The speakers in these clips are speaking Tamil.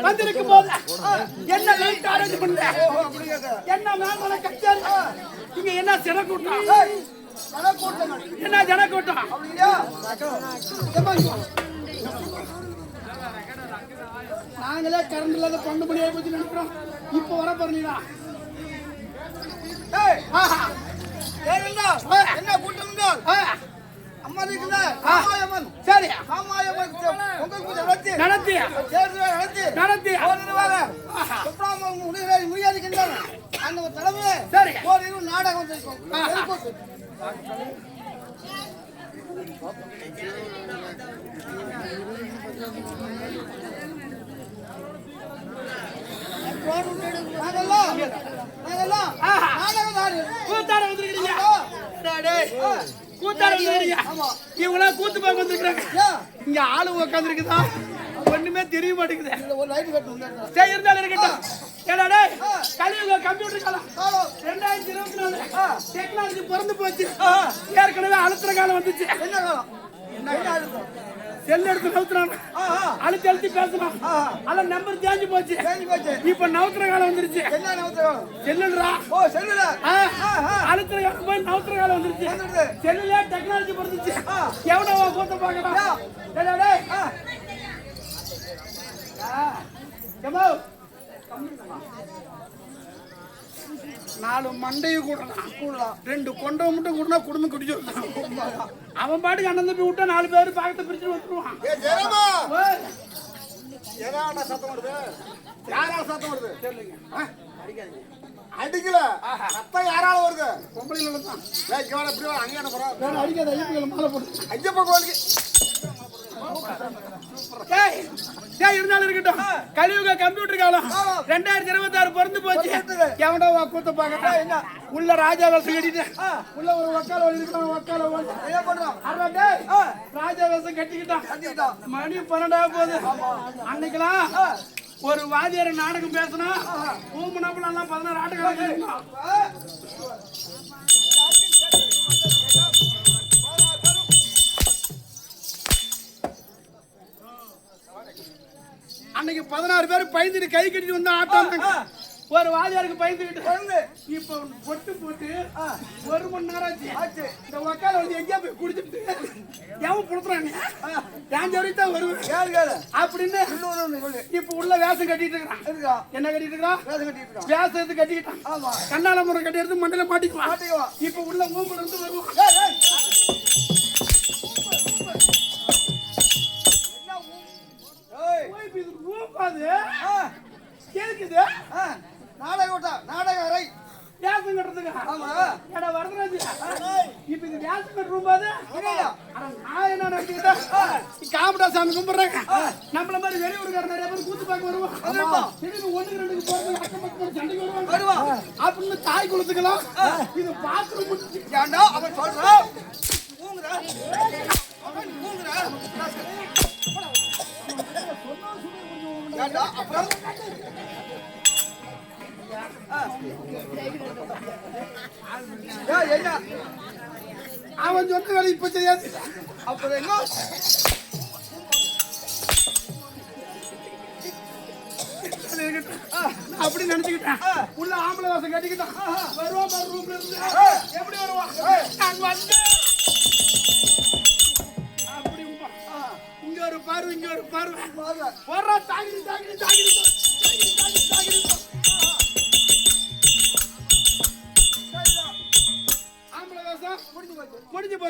வந்திருக்கும் போது என்ன லைட் அரேஞ்ச் பண்ண என்ன மேல கச்சேரி இங்க என்ன ஜனக்கூட்டம் என்ன ஜனக்கூட்டம் நாங்களே கரண்ட் இல்லாத 12 மணி ஆகி போச்சு நினைக்கிறோம். இப்ப வர போறீங்களா என்ன கூட்டம் அம்மா இருக்குல்ல காமாயம்மன் சரி காமாயம்மன் பொங்கல் பூஜை நடத்தி நடத்தி ஓடுவாங்க சுப்ராமன் முடியாதுக்கின்றாங்க அந்த தலைமையே சரி ஒரு நாடகம் வந்திருக்கும் கூத்து பார்க்க வந்திருக்காங்க. இங்க ஆளு உட்கார்ந்து இருக்குதா ஒண்ணுமே தெரிய மாட்டேங்குது. சரி இருந்தாலும் இருக்கட்டும். கலியுக கம்ப்யூட்டர் காலம் 2024 டெக்னாலஜி பிறந்து போச்சு. ஏற்கனவே அழுத்துற காலம் வந்துச்சு. என்ன காலம் என்ன அழுத்தம் செல் எடுத்து நவுத்துறாங்க அழுத்தி அழுத்தி பேசலாம் அல்ல நம்பர் தேஞ்சு போச்சு இப்ப நவுத்துற காலம் வந்துருச்சு. என்ன நவுத்துற காலம் செல்லுடா ஓ செல்லுடா அழுத்துற காலம் போய் நவுத்துற காலம் வந்துருச்சு. செல்லுல டெக்னாலஜி பிறந்துச்சு. எவனோ கூத்த பாக்கலாம் நாலு மண்டையை கூடலாம் 2 கொண்டை மட்டும் கூடனா குடும்பம் குடிச்சு அவன் பாட்டுக்கு அண்ணன் தம்பி விட்டா 4 பேர் பாக்கத்தை பிரிச்சு வந்துருவான். அடிக்கல சத்தம் யாரால வருது பொம்பளைங்கள தான் அடிக்காத ஐயப்ப மாலை போட்டு ஐயப்ப கோயிலுக்கு இருந்தாலும் இருக்கட்டும். கலியுக கம்ப்யூட்டர் காலம் 2026 பிறந்து போச்சு. எவனோ கூத்த பாக்க என்ன உள்ள ராஜா வேஷம் கட்டிட்டு உள்ள ஒரு வக்கால ராஜா வேஷம் கட்டிக்கிட்டான். மணி 12 போகுது. அன்னைக்கெல்லாம் ஒரு வாதியார நாடகம் பேசினா பூமனாப்பெல்லாம் 16 ஆட்டக்காரங்க அன்னைக்கு 16 பேர் பயந்துட்டு கை கட்டிட்டு வந்து ஆட்டம். ஒரு வாதியாருக்கு பயந்துக்கிட்டு இப்ப பொட்டு போட்டு 1 மணி நேரம் ஆச்சு. இந்த வக்கால வந்து எங்கேயா போய் குடிச்சுட்டு எவன் புடுத்துறாங்க ஏன் வரைக்கும் வருவேன் அப்படின்னு இப்ப உள்ள வேஷம் கட்டிட்டு இருக்கிறான். என்ன கட்டிட்டு இருக்கிறான்? வேஷத்தை கட்டிக்கிட்டான். கண்ணால முறை கட்டி எடுத்து மண்டல மாட்டிக்குவான். இப்ப உள்ள ஊம்புல இருந்து வருவான். நாடக அறை வேஷம் கட்டுறதுக்கு வரதராஜ் இப்ப இது வேஷம் கட்டுறோம் போது நான் என்ன நினைச்சுக்கிட்டேன் காமடா சாமி கும்பிடுறாங்க. நம்மள மாதிரி வெளியூருக்கார நிறைய பேர் கூத்து பார்க்க வருவான். திரும்பி 1 2 போறது அக்கம் பக்கம் சண்டைக்கு வருவாங்க அப்படின்னு தாய் குளத்துக்கலாம். இது பாத்ரூம் முடிச்சு ஏண்டா அவன் சொல்றான் அப்புறம் அவன் சொன்ன வேலை இப்ப செய்யாது. அப்புறம் என்ன அப்படி நினைச்சுக்கிட்டேன். உள்ள ஆம்பளை வாசம் கட்டிக்கிட்டான். வருவான் ரூம்ல இருந்து எப்படி வருவான்? நான் வந்து அப்படி இங்க ஒரு பார்வை இங்க ஒரு பார்வை போடுறா தாங்கி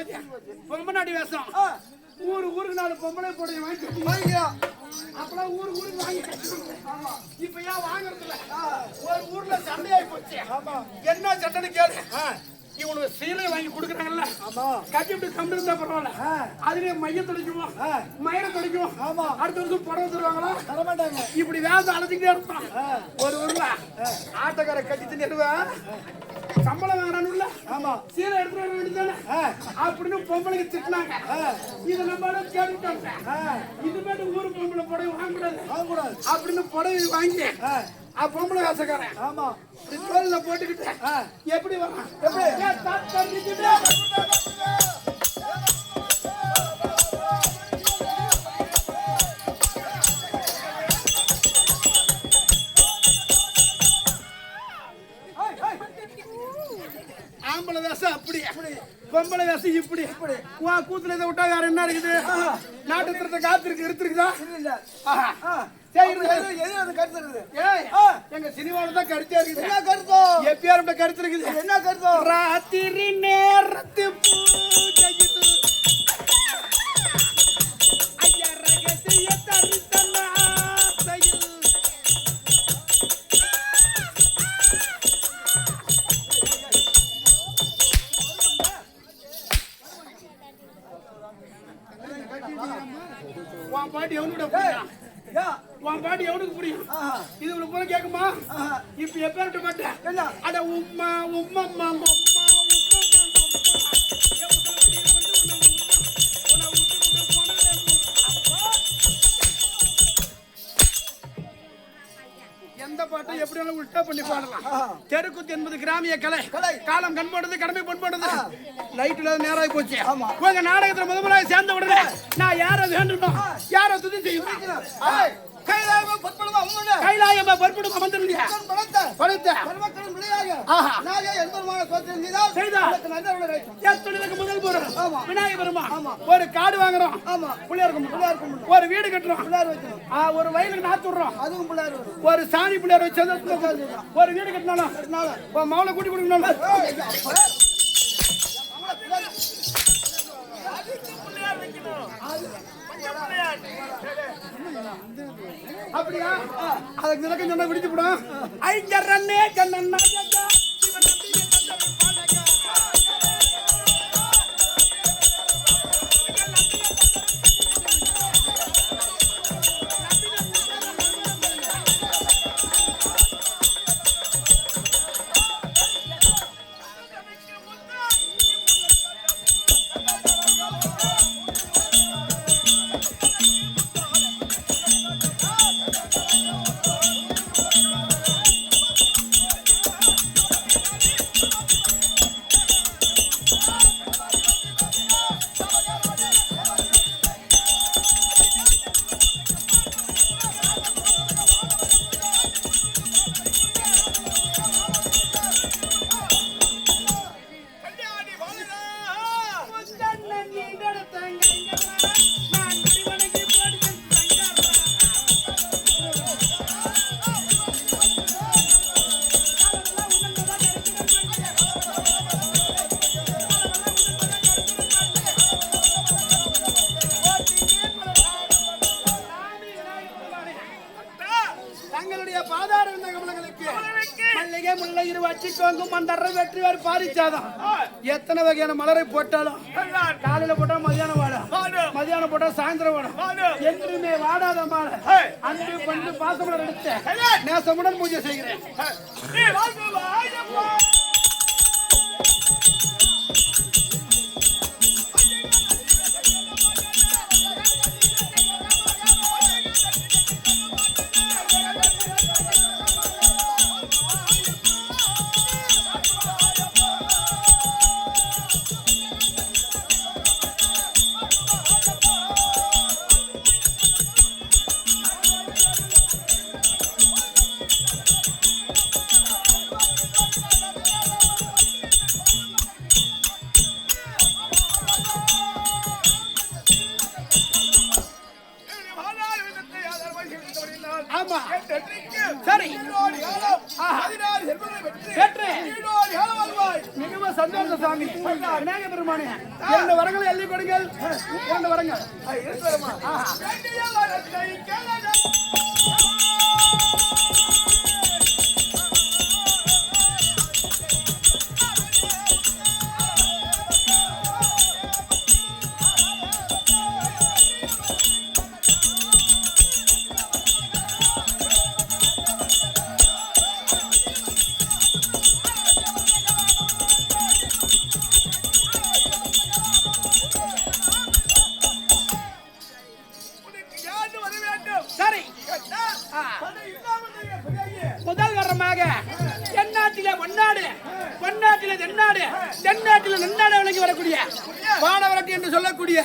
போச்சு பொம்பனாட்டி வேஷம் ஊருக்கு 4 பொம்பளை போடைய வாங்கி வாங்கிக்கலாம். அப்பெல்லாம் ஊருக்கு வாங்கி இப்ப ஏன் வாங்குறதுல ஒரு ஊர்ல சண்டையாகி போச்சு என்ன சண்டைன்னு கேளு இவனுக்கு சீலை வாங்கி கொடுக்குறாங்கல்ல கட்டிட்டு கம்பி இருந்தா பரவாயில்ல அதுலயே மைய தொலைக்குவோம் மயிரை தொலைக்குவோம் அடுத்த வருஷம் புடவை தருவாங்களா தரமாட்டாங்க. இப்படி வேலை அழைச்சிக்கிட்டே இருப்பான் ஒரு ஊர்ல ஆட்டக்கார கட்டிட்டு நிறுவேன் சம்பளம் வாங்குறானுல்ல சீலை எடுத்துட்டு வர வேண்டியதானே அப்படின்னு பொம்பளைக்கு திட்டினாங்க இதை நம்ம கேட்டுட்டாங்க இதுமேட்டு ஊரு பொம்பளை புடவை வாங்கக்கூடாது அப்படின்னு புடவை வாங்கி பொம்பளை வேசக்காரன் தோல்ல போட்டுக்கிட்டு எப்படி வரான் ஆம்பளை வேஷம் அப்படி பொம்பளை வேஷம் இப்படி கூத்துல இதை விட்டா வேற என்ன இருக்குது நாட்டு திருத்த காத்திருக்கு இருக்குதா எங்க சினிமாவில தான் கருத்தா இருக்குது என்ன கருத்தம் எப்பயாரும் கருத்து இருக்குது என்ன கருத்தம் ராத்திரி நேரத்து பூஜையிட்டு ஐயா ரகசிய தரிசன ஆசையில் உன் பாட்டி எவனுடைய உன் பாட்டி எவனுக்கு புரியும் இது உனக்கு போல கேக்குமா இப்ப எப்ப மாட்டேன் அட உம்மா உம்மம்மா உம்மா எந்த பாட்டை எப்படி உல்டா பண்ணி பாடலாம் தெருக்குத்து என்பது கிராமிய கலை காலம் கண் போடுறது கடமை பண்படுறது லைட்ல நேராகி போச்சு உங்க நாடகத்துல முதல்ல சேர்ந்த உடனே நான் யாரை வேண்டும் யாரை துதி செய்வேன் கைலாயமா பொற்படுமா அமர்ந்திருந்தியா படுத்த முதல் பொருள் விநாயகர் பெருமா ஒரு காடு வாங்குறோம் பிள்ளையாருக்கும் ஒரு வீடு கட்டுறோம் ஒரு வயலுக்கு நாத்து விடுறோம் அதுவும் பிள்ளையார் ஒரு சாணி பிள்ளையார் வச்சு ஒரு வீடு கட்டினாலும் மவுளை கூட்டி கொடுக்கணும் அப்படியா அதுக்கு நிலக்கம் சொன்னா விடுத்து போடும் ஐயரண்ணே கண்ணண்ணா எத்தனை வகையான மலரை போட்டாலும் காலையில போட்டா மதியானம் வாடும் மதியானம் போட்டா சாயந்தரம் வாடும் என்றுமே வாடாத மாலை அன்பு பண்டு பாசமலர் எடுத்து நேசமுடன் பூஜை செய்கிறேன் சந்தோஷ சாமி விநாயக பெருமானே 2 வரங்களை எள்ளி கொடுங்கள் 2 வரங்கள் முதல் வரமாக தென்னாட்டிலே பொன்னாட்டிலே தென்னாட்டிலே நன்னாடு விளங்கி வரக்கூடிய வானவரட்டு என்று சொல்லக்கூடிய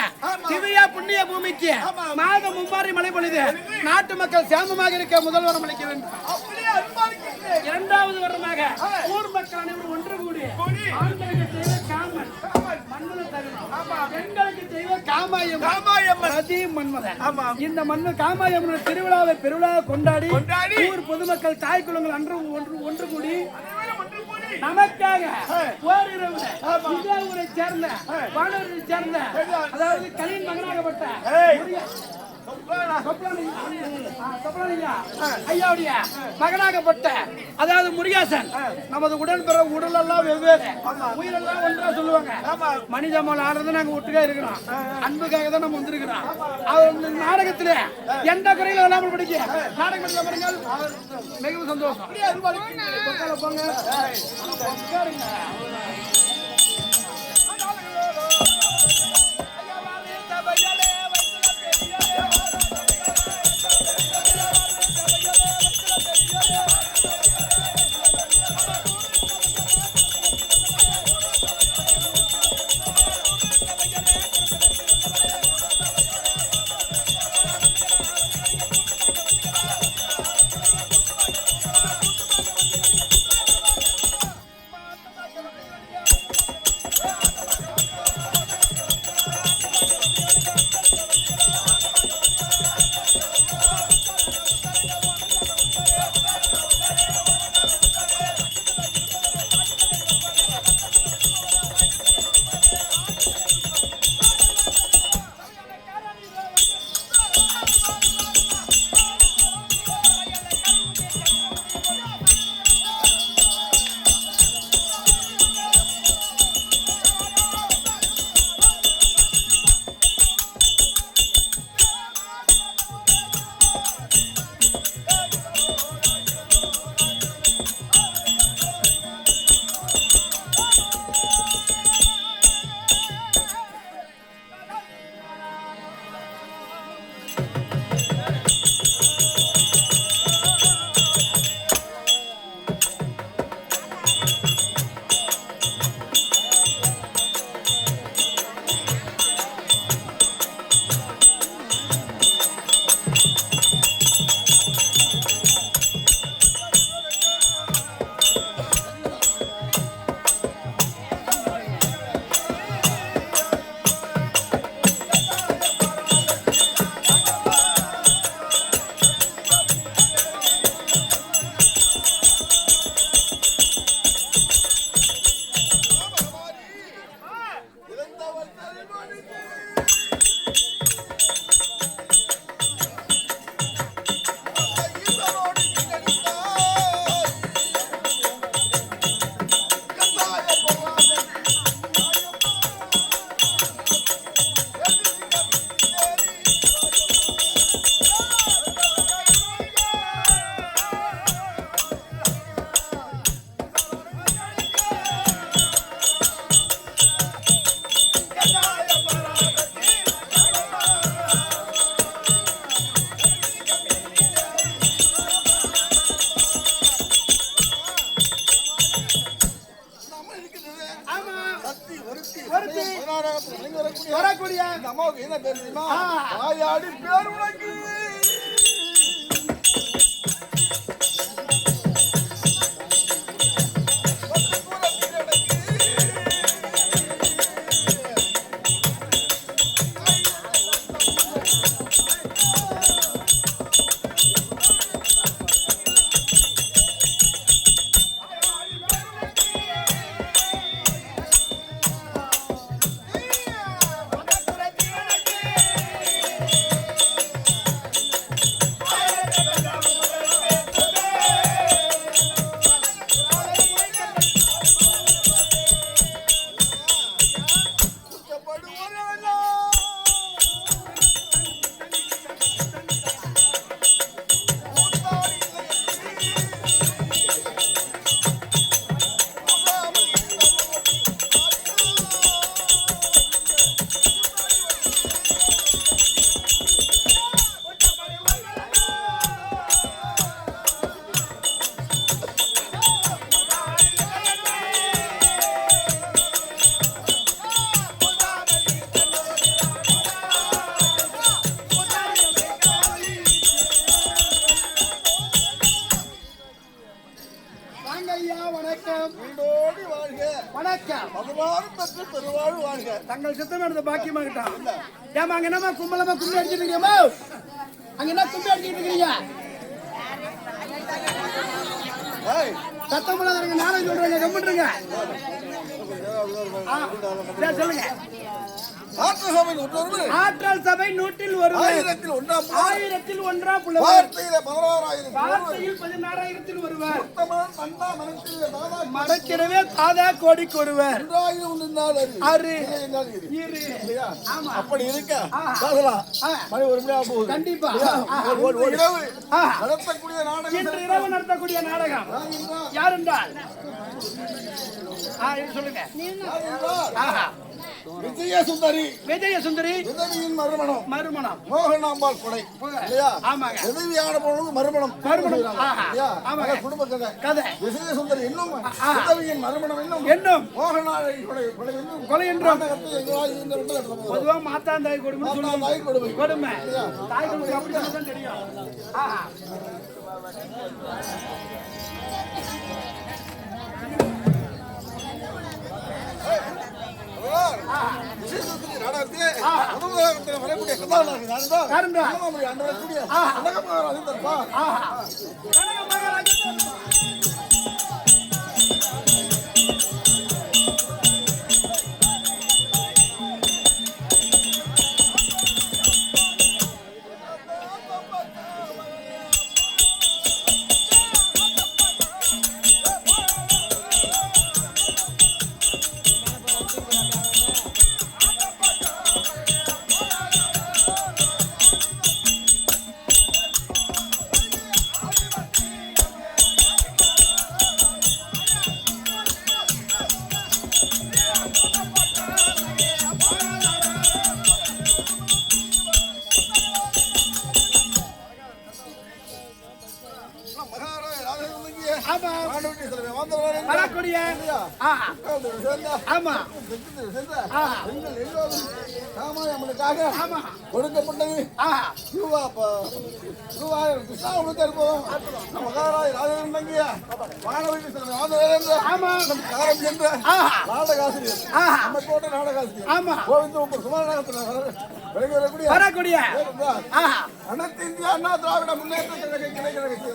திவ்யா புண்ணிய பூமிக்கு மாதம் மும்மாறி மழை பொழுது நாட்டு மக்கள் சேமமாக இருக்க முதல் வரம் அளிக்க வேண்டும். 2வது வரமாக ஊர் மக்கள் அனைவரும் ஒன்று கூடி ஆண்களுக்கு செய்த காமன் மன்மத தருணம், பெண்களுக்கு செய்த காமாயம் ரதி மன்மதன். இந்த மண்ணு காமாயம்மன் திருவிழாவை பெருவிழாவை கொண்டாடி ஊர் பொதுமக்கள் தாய் குலங்கள் அன்று ஒன்று கூடி நமக்காக ஓரிரவு ஊரை சேர்ந்த வானூரை சேர்ந்த அதாவது கலின் மகனாகப்பட்ட ஐயாவுடைய மகனாகப்பட்ட அதாவது முருகேசன் நமது உடன்பிற உடலெல்லாம் வெவ்வேறு உயிரெல்லாம் ஒன்றா சொல்லுவாங்க. மனித மேல ஆடுறது நாங்க ஒட்டுக்கா இருக்கிறோம், அன்புக்காக தான் நம்ம வந்திருக்கிறோம். அவர் நாடகத்துல எந்த குறையில இல்லாமல் படிக்க நாடகத்தில் பாருங்கள் மிகவும் சந்தோஷம். போங்க வரக்கூடிய அம்மாவுக்கு என்ன பேர் தெரியுமா? வாயாடி பேர் உனக்கு. வணக்கங்க ஐயா, வணக்கம். வீடோடி வாழ்க. வணக்கம். பகவானும் பெற்று பெருவாழ் வாழ்க. தங்கள் சித்தம் எடுத்த பாக்கியமாகட்டும். ஏமா அங்க என்னமா கும்பலமா கும்பி அடிச்சிட்டு இருக்கீங்கம்மா? அங்க என்ன கும்பி அடிச்சிட்டு இருக்கீங்க? சத்தம் போடாதீங்க, நானும் சொல்றேங்க, கம்மிட்டுருங்க. சொல்லுங்க. ஆற்றல் சபை நூற்றொன்று. ஆற்றல் சபை 100 ஒருவர். 1000 ஒன்றாம் 1000 ஒன்றாம் புலவர். வார்த்தையில 16000. வார்த்தையில் 16000 ஒருவர். உத்தமன் மன்னா மனத்திலே தாதா மடக்கிறவே தாதா கோடிக்கு ஒருவர். ஒன்றாயிரம் நின்றால் அரு இரு. இரு. ஆமா. அப்படி இருக்க தாதலா மணி ஒரு மணி ஆகும் போகுது. கண்டிப்பா. ஒரு இரவு நடத்தக்கூடிய நாடகம். இன்று இரவு நடத்தக்கூடிய நாடகம் யார் என்றால் சொல்லுங்க. விஜய சுந்தரி. விஜய சுந்தரி விதவியின் மறுமணம். மறுமணம். மோகனாம்பாள் கொடை இல்லையா? ஆமாங்க. விதவியான பொழுது மறுமணம். மறுமணம். ஆமாங்க. குடும்ப கதை. கதை. விஜய சுந்தரி இன்னும் விதவியின் மறுமணம் இன்னும் மோகனாரை கொலை இன்னும் கொலை என்றும் பொதுவாக மாத்தாந்தாய் கொடுமை சொல்லுவாங்க. தாய் கொடுமை. கொடுமை. தாய் கொடுமை அப்படி தான் தெரியும். நாடகத்திலே முதல் வரக்கூடிய கதாநாயகன் யாருந்தா? அந்த வரக்கூடிய கனகமகாராஜ் இருந்தார்ப்பா. கொடுக்கப்பட்டது நாடகாசிரியர் வரக்கூடிய அனைத்து இந்திய அண்ணா திராவிட முன்னேற்ற கழக கிளை வேண்டிய